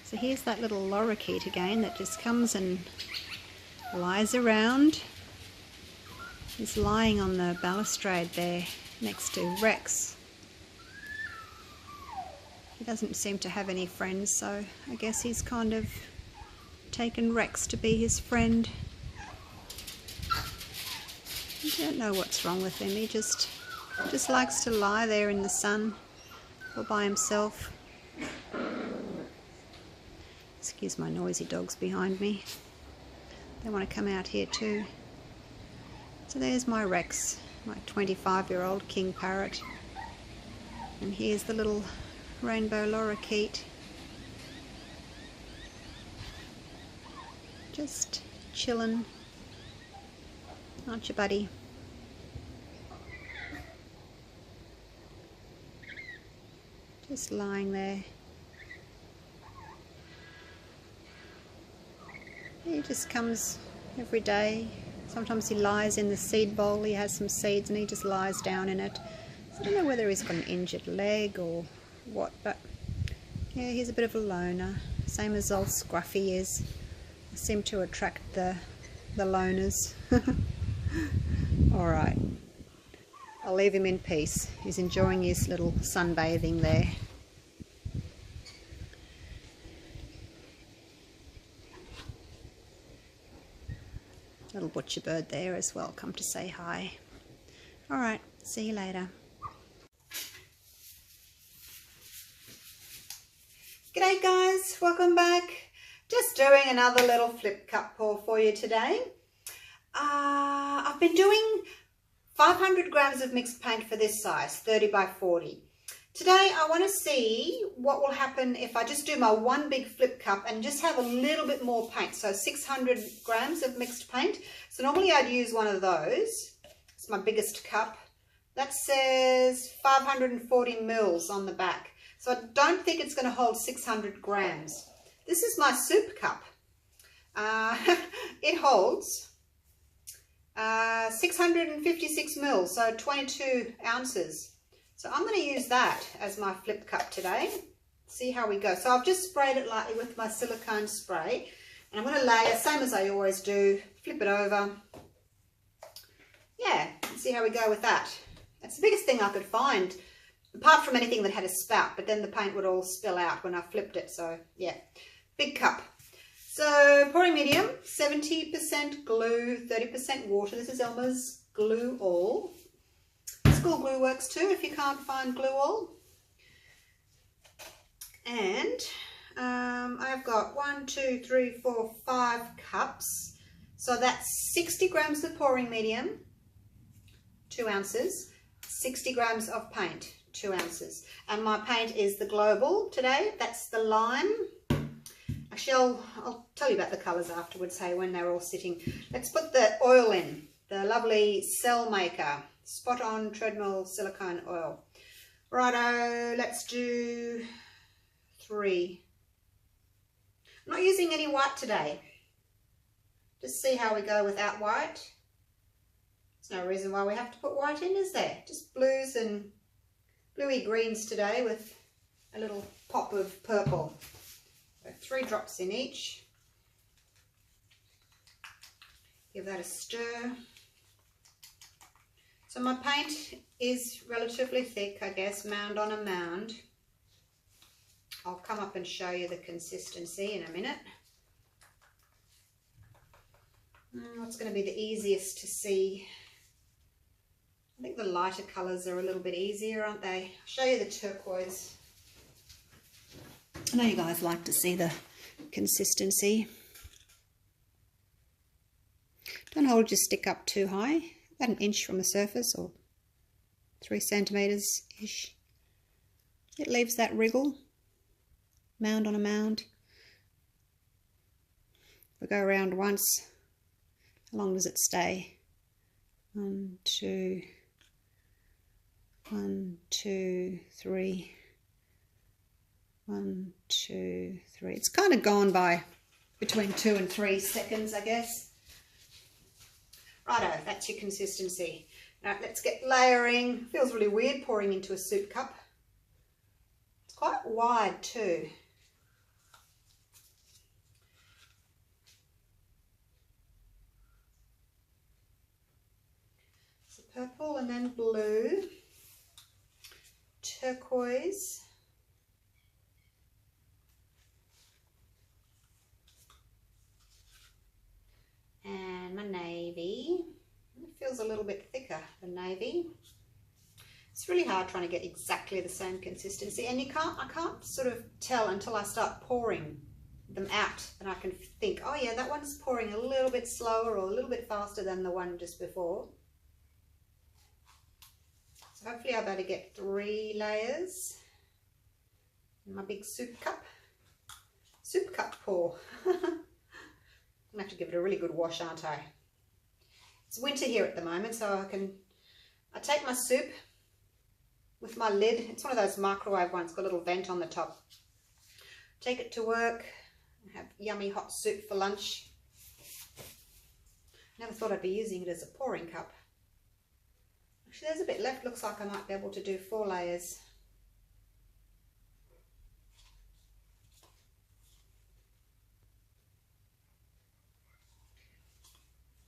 So here's that little lorikeet again that just comes and lies around. He's lying on the balustrade there next to Rex. He doesn't seem to have any friends, so I guess he's kind of taken Rex to be his friend. I don't know what's wrong with him. He just likes to lie there in the sun all by himself. Excuse my noisy dogs behind me. They want to come out here too. So there's my Rex, my 25-year-old king parrot. And here's the little rainbow lorikeet. Just chilling. Aren't you, buddy? Just lying there. He just comes every day. Sometimes he lies in the seed bowl. He has some seeds and he just lies down in it. So I don't know whether he's got an injured leg or what, but yeah, he's a bit of a loner. Same as old Scruffy is. I seem to attract the loners. Alright, I'll leave him in peace. He's enjoying his little sunbathing there. Little butcher bird there as well, come to say hi. Alright, see you later. G'day guys, welcome back. Just doing another little flip cup pour for you today. I've been doing 500 grams of mixed paint for this size, 30 by 40. Today I want to see what will happen if I just do my one big flip cup and just have a little bit more paint. So 600 grams of mixed paint. So normally I'd use one of those. It's my biggest cup. That says 540 mils on the back. So I don't think it's going to hold 600 grams. This is my soup cup. It holds 656 mils, so 22 ounces. So I'm going to use that as my flip cup today. See how we go. So I've just sprayed it lightly with my silicone spray. And I'm going to layer, same as I always do, flip it over. Yeah, see how we go with that. That's the biggest thing I could find, apart from anything that had a spout, but then the paint would all spill out when I flipped it. So yeah, big cup. So pouring medium, 70% glue, 30% water. This is Elmer's Glue All. School glue works too if you can't find glue all. And I've got 5 cups. So that's 60 grams of pouring medium, 2 ounces, 60 grams of paint, 2 ounces. And my paint is the Global today. That's the lime. Actually, I'll tell you about the colours afterwards, hey, when they're all sitting. Let's put the oil in, the lovely Cell Maker Spot On Treadmill Silicone Oil. Righto, let's do 3. I'm not using any white today. Just see how we go without white. There's no reason why we have to put white in, is there? Just blues and bluey greens today with a little pop of purple. So 3 drops in each. Give that a stir. So my paint is relatively thick, I guess, mound on a mound. I'll come up and show you the consistency in a minute. What's going to be the easiest to see? I think the lighter colours are a little bit easier, aren't they? I'll show you the turquoise. I know you guys like to see the consistency. Don't hold your stick up too high. About an inch from the surface, or 3 centimetres-ish. It leaves that wriggle, mound on a mound. We go around once. How long does it stay? 1, 2, 1, 2, 3. 1, 2, 3. It's kind of gone by between 2 and 3 seconds, I guess. Righto, that's your consistency. All right, let's get layering. Feels really weird pouring into a soup cup. It's quite wide too. purple and then blue, turquoise, and my navy. It feels a little bit thicker than navy. It's really hard trying to get exactly the same consistency, and I can't sort of tell until I start pouring them out, and I can think, oh yeah, that one's pouring a little bit slower or a little bit faster than the one just before. So hopefully I'll be able to get 3 layers in my big soup cup pour. I'm gonna have to give it a really good wash, aren't I? It's winter here at the moment, so I take my soup with my lid. It's one of those microwave ones, got a little vent on the top. Take it to work, have yummy hot soup for lunch. Never thought I'd be using it as a pouring cup. Actually, there's a bit left. Looks like I might be able to do 4 layers.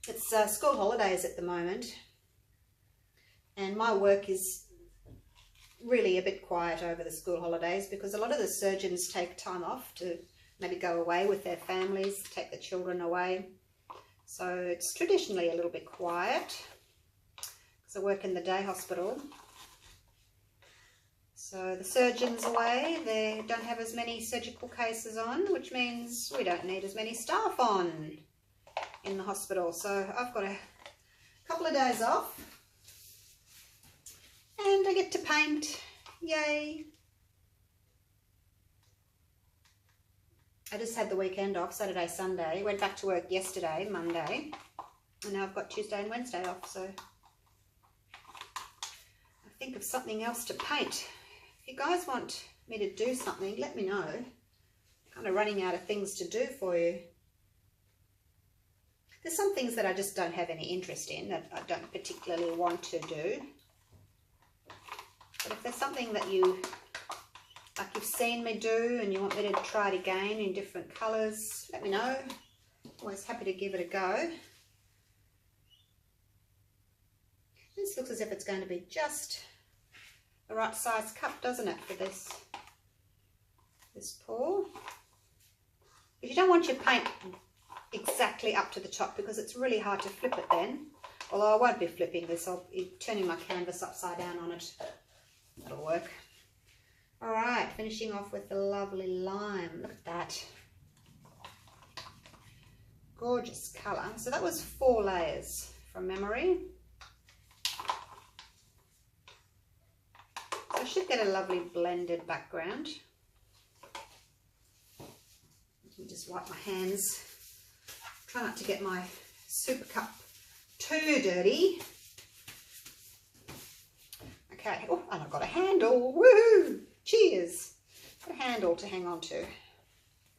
It's school holidays at the moment, and my work is really a bit quiet over the school holidays because a lot of the surgeons take time off to maybe go away with their families, take the children away. So it's traditionally a little bit quiet because I work in the day hospital. So the surgeon's away, they don't have as many surgical cases on, which means we don't need as many staff on in the hospital. So I've got a couple of days off and I get to paint. Yay! I just had the weekend off, Saturday, Sunday. Went back to work yesterday, Monday, and now I've got Tuesday and Wednesday off, so I think of something else to paint. If you guys want me to do something, let me know. I'm kind of running out of things to do for you. There's some things that I just don't have any interest in, that I don't particularly want to do. But if there's something that you've seen me do and you want me to try it again in different colours, let me know. Always happy to give it a go. This looks as if it's going to be just the right size cup, doesn't it, for this pour? But you don't want your paint exactly up to the top because it's really hard to flip it then. Although I won't be flipping this, I'll be turning my canvas upside down on it. That'll work. All right, finishing off with the lovely lime. Look at that. Gorgeous colour. So that was 4 layers from memory. So I should get a lovely blended background. Let me just wipe my hands. Try not to get my soup cup too dirty. Okay, oh, and I've got a handle, woohoo! Cheers! Got a handle to hang on to.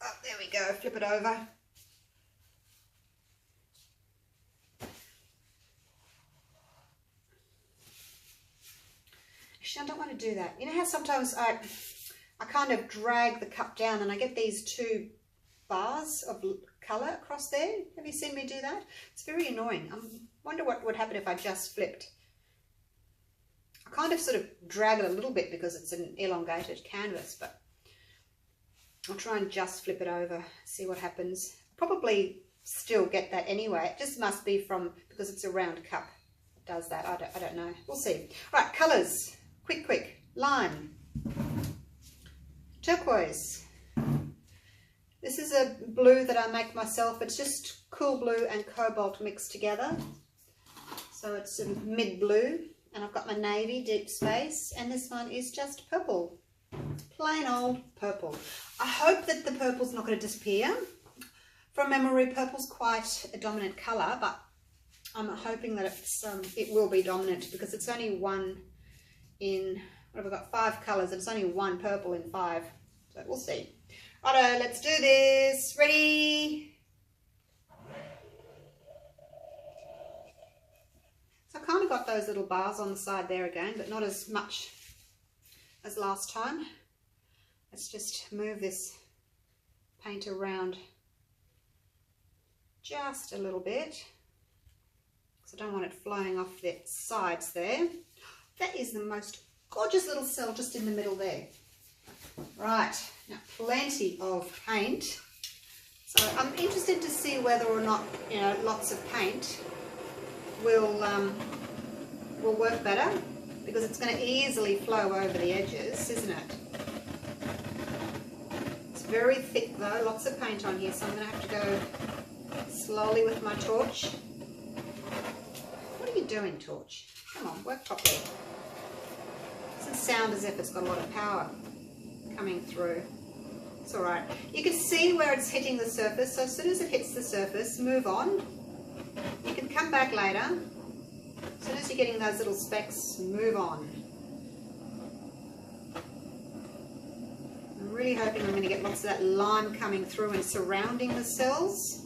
Oh, there we go, flip it over. Actually, I don't want to do that. You know how sometimes I kind of drag the cup down and I get these 2 bars of colour across there? Have you seen me do that? It's very annoying. I wonder what would happen if I just flipped. I kind of sort of drag it a little bit because it's an elongated canvas, but I'll try and just flip it over, see what happens. Probably still get that anyway. It just must be from, because it's a round cup, it does that. I don't know. We'll see. Right, colours. Quick. Lime. Turquoise. This is a blue that I make myself. It's just cool blue and cobalt mixed together. So it's a mid blue. And I've got my navy, deep space, and this one is just purple. Plain old purple. I hope that the purple's not going to disappear. From memory, purple's quite a dominant colour, but I'm hoping that it will be dominant because it's only one in, what have I got, 5 colours, and it's only 1 purple in 5. So we'll see. Righto, let's do this. Ready? So I kind of got those little bars on the side there again, but not as much as last time. Let's just move this paint around just a little bit. So I don't want it flowing off the sides there. That is the most gorgeous little cell just in the middle there. Right, now plenty of paint. So I'm interested to see whether or not, you know, lots of paint will work better, because it's going to easily flow over the edges, isn't it? It's very thick though, lots of paint on here, so I'm going to have to go slowly with my torch. What are you doing, torch? Come on, work properly. Doesn't sound as if it's got a lot of power coming through. It's all right. You can see where it's hitting the surface, so as soon as it hits the surface, move on. You can come back later. As soon as you're getting those little specks, move on. I'm really hoping I'm going to get lots of that lime coming through and surrounding the cells.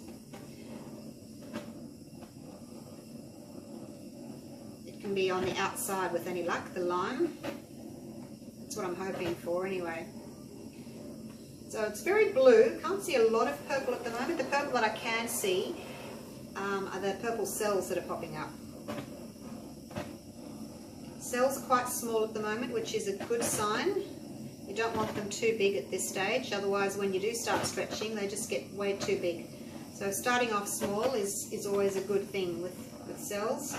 It can be on the outside with any luck, the lime. That's what I'm hoping for anyway. So it's very blue. Can't see a lot of purple at the moment. The purple that I can see are the purple cells that are popping up. Cells are quite small at the moment, which is a good sign. You don't want them too big at this stage, otherwise when you do start stretching they just get way too big. So starting off small is always a good thing with cells.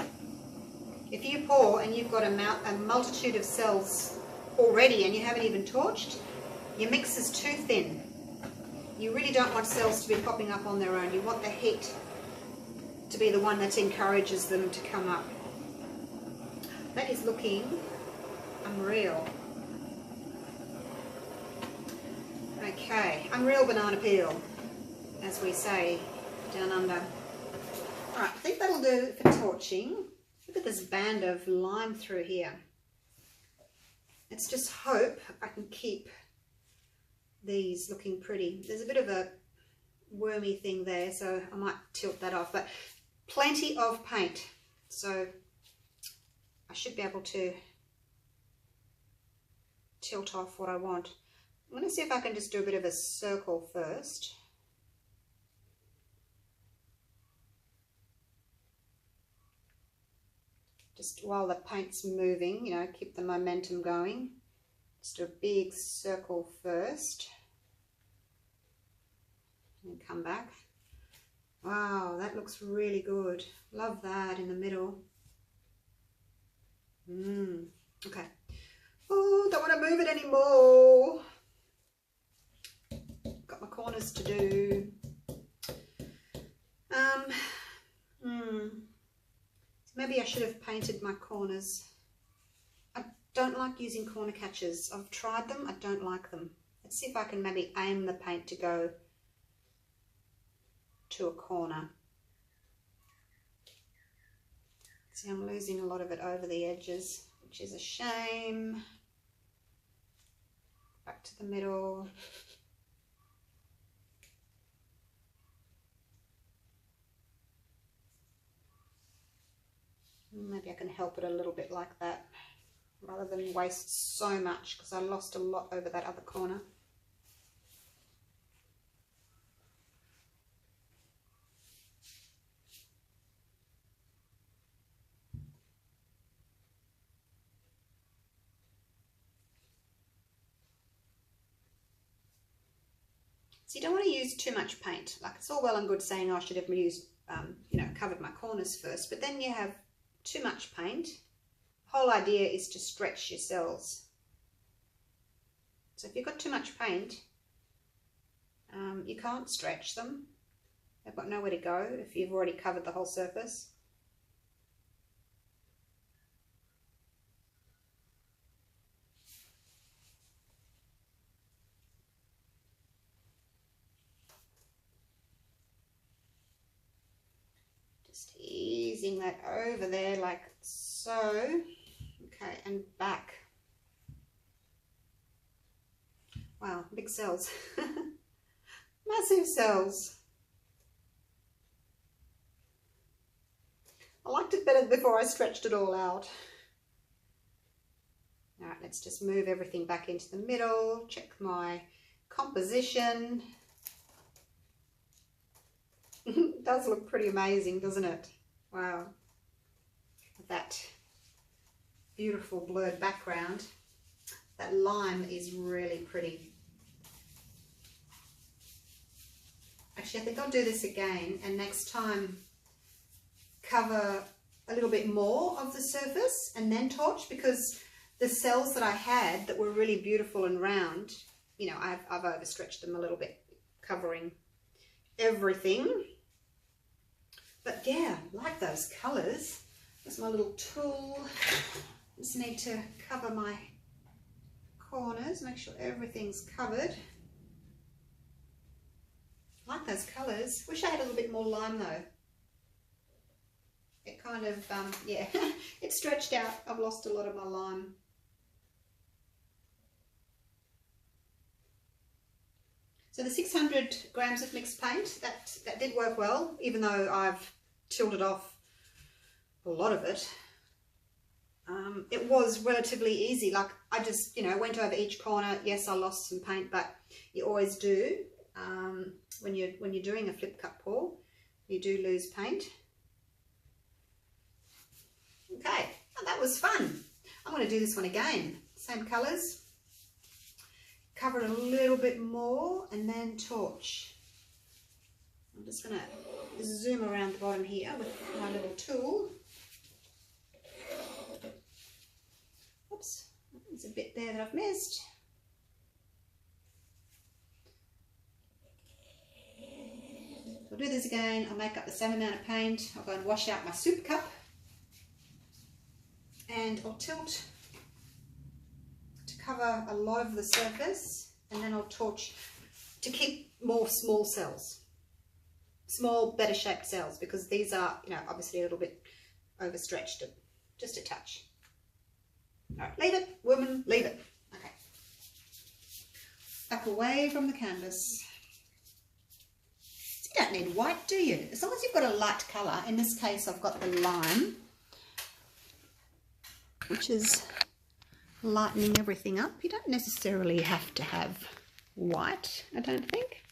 If you pour and you've got a multitude of cells already and you haven't even torched, your mix is too thin. You really don't want cells to be popping up on their own. You want the heat to be the one that encourages them to come up. That is looking unreal. Okay, unreal banana peel, as we say down under. Alright, I think that'll do for torching. Look at this band of lime through here. Let's just hope I can keep these looking pretty. There's a bit of a wormy thing there, so I might tilt that off, but plenty of paint, so I should be able to tilt off what I want. I'm going to see if I can just do a bit of a circle first. Just while the paint's moving, you know, keep the momentum going. Just do a big circle first. And come back. Wow, that looks really good. Love that in the middle. Okay. Oh, don't want to move it anymore. Got my corners to do. Maybe I should have painted my corners. I don't like using corner catchers. I've tried them, I don't like them. Let's see if I can maybe aim the paint to go to a corner. See, I'm losing a lot of it over the edges, which is a shame. Back to the middle. Maybe I can help it a little bit like that, rather than waste so much, because I lost a lot over that other corner. So you don't want to use too much paint. Like, it's all well and good saying, oh, I should have used, you know, covered my corners first, but then you have too much paint. The whole idea is to stretch your cells. So if you've got too much paint, you can't stretch them. They've got nowhere to go if you've already covered the whole surface. Just easing that over there like so. Okay, and back. Wow, big cells. Massive cells. I liked it better before I stretched it all out. All right, let's just move everything back into the middle. Check my composition. It does look pretty amazing, doesn't it? Wow. that beautiful blurred background. That lime is really pretty. Actually, I think I'll do this again, and next time cover a little bit more of the surface and then torch, because the cells that I had that were really beautiful and round, you know, I've overstretched them a little bit, covering everything. But yeah, like those colours. That's my little tool. Just need to cover my corners, make sure everything's covered. Like those colours. Wish I had a little bit more lime though. It kind of, yeah, it stretched out. I've lost a lot of my lime. So the 600 grams of mixed paint, that did work well, even though I've tilted off a lot of it. It was relatively easy. Like, I just, you know, went over each corner. Yes, I lost some paint, but you always do. When you're doing a flip cut pour, you do lose paint. Okay, oh, that was fun. I'm going to do this one again. Same colours. Cover it a little bit more and then torch. I'm just going to zoom around the bottom here with my little tool. Oops, there's a bit there that I've missed. I'll do this again. I'll make up the same amount of paint. I'll go and wash out my soup cup. And I'll tilt to cover a lot of the surface, and then I'll torch to keep more small cells. Small, better shaped cells, because these are, you know, obviously a little bit overstretched, just a touch. All right, leave it, woman, leave it. Okay. Back away from the canvas. So you don't need white, do you? As long as you've got a light colour. In this case, I've got the lime, which is lightening everything up. You don't necessarily have to have white, I don't think.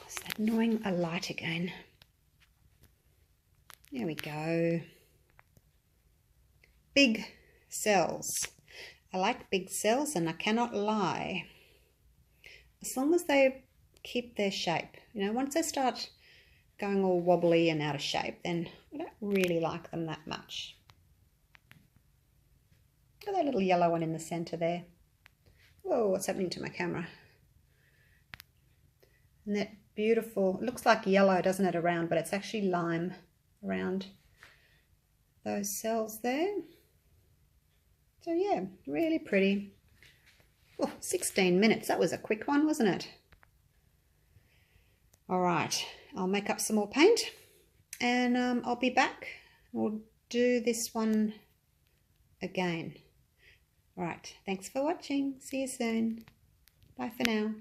Is that annoying? A light again. There we go. Big cells. I like big cells, and I cannot lie. As long as they keep their shape. You know, once they start going all wobbly and out of shape, then I don't really like them that much. Look at that little yellow one in the center there. Whoa, what's happening to my camera? And that beautiful, it looks like yellow, doesn't it, around, but it's actually lime around those cells there. So yeah, really pretty. Oh, 16 minutes. That was a quick one, wasn't it? All right, I'll make up some more paint, and I'll be back. We'll do this one again. All right, thanks for watching. See you soon. Bye for now.